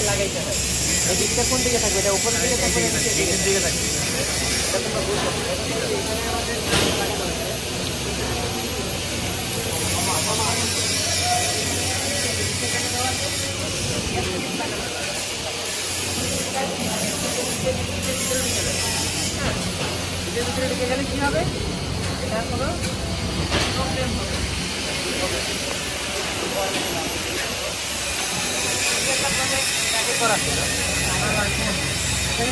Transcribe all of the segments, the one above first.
লাগাইতে হয়। এই দিকটা কোন দিকে থাকবে? এটা উপরের দিকে থাকবে না নিচের দিকে থাকবে? এটা তোমরা বুঝো। এখানে আমাদের লাগানো হয়েছে। ভিতরে ঢুকে গেলে কি হবে? এটা কোনো প্রবলেম হবে।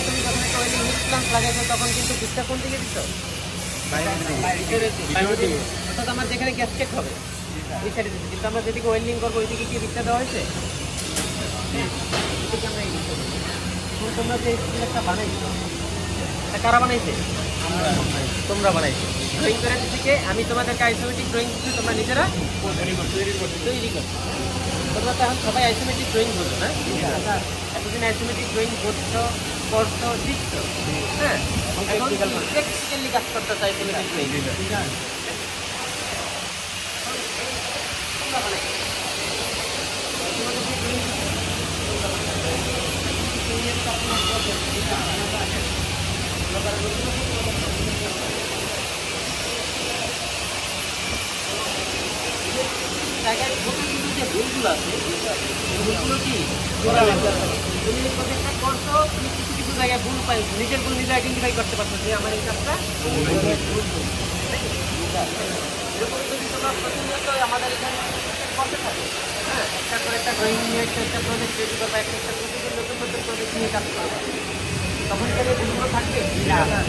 তুমি যখন একটা ওয়েল্ডিং হিট প্লান্ট লাগাইছো তখন কিন্তু দিকটা কোন দিকে দিচ্ছ? অর্থাৎ আমার যেখানে গ্যাসকেট হবে ওই সাইডে দিচ্ছি, কিন্তু আমরা যেদিকে ওয়েল্ডিং করবো ওইদিকে কি দিকটা দেওয়া হয়েছে? এখন তোমরা যে স্টিলেরটা বানাইছো এটা কারা বানাইছে? তোমরা বানাইছো। ড্রয়িং করে দিচ্ছি, আমি তোমাদেরকে আইসোমেট্রিক ড্রয়িং দিচ্ছি, তোমরা নিজেরা তৈরি করো। তোমরা তো এখন সবাই আইসোমেট্রিক ড্রয়িং বলছো না? এতদিন আইসোমেট্রিক ড্রয়িং করছো, করছো, শিখছো। হ্যাঁ, এখন প্র্যাকটিক্যালি কাজ করতে চাই আইসোমেট্রিক ড্রয়িং। জায়গায় যে ভুলগুলো আছে ভুলগুলো কি তুমি প্রজেক্টটা করছো, তুমি কিছু কিছু জায়গায় ভুল পাইছো, নিজের ভুল নিজে আইডেন্টিফাই করতে পারছো যে আমার এই কাজটা এরকম যদি তোমরা প্রতিনিয়ত আমাদের এখানে করতে থাকো, হ্যাঁ, একটা করে একটা ড্রয়িং নিয়ে একটা প্রজেক্ট তৈরি করবা, একটা প্রতিদিন নতুন নতুন প্রজেক্ট নিয়ে কাজ করবা, তখন কি ভুলগুলো থাকবে?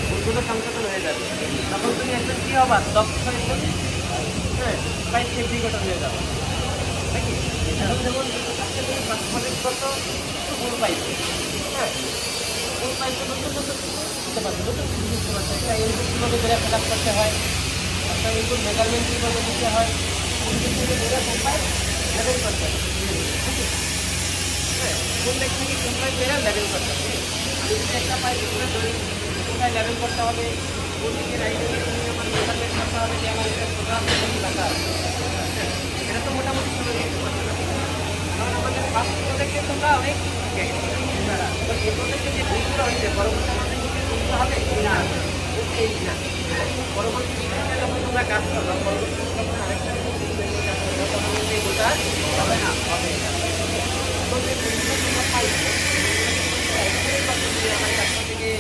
ভুলগুলো সংশোধন হয়ে যাবে। তখন তুমি একজন কি হবা? দক্ষ একজন, হ্যাঁ, প্রাইস এক্সিকিউটর হয়ে যাবে নাকি? এখন যেমন প্রজেক্ট করতো ভুল পাইছে, হ্যাঁ, ভুল পাইছে, নতুন নতুন বুঝতে পারছো, নতুন কিছু বুঝতে পারছো। একটা ইনপুট কীভাবে বেড়ে ফেল আপ করতে হয়, একটা ইনপুট মেজারমেন্ট কীভাবে দিতে হয়, লেভেল করতে হয়, হ্যাঁ, কোন দিক থেকে কোনটায় বেড়ে লেভেল করতে হবে। আমি যদি একটা পাই কোথায় লেভেল করতে হবে, কোন দিকে রাইট আমার মেজারমেন্ট করতে হবে, যে আমার এটা প্রোগ্রাম লাগা আছে, এটা তো মোটামুটি শুরু করতে পারবে না। কারণ আমাদের ফার্স্ট প্রজেক্টে তোমরা অনেক এই প্রজেক্টে যে ভুলগুলো হয়েছে পরবর্তী আমাদের কি ভুলতে হবে না, এই না, পরবর্তী প্রজেক্টে যখন তোমরা কাজ করবা, পরবর্তী যখন আরেকটা তখন এই ভুলটা হবে না, হবে না। তো যে ভুলগুলো তোমরা পাইছো আমার কাছ থেকে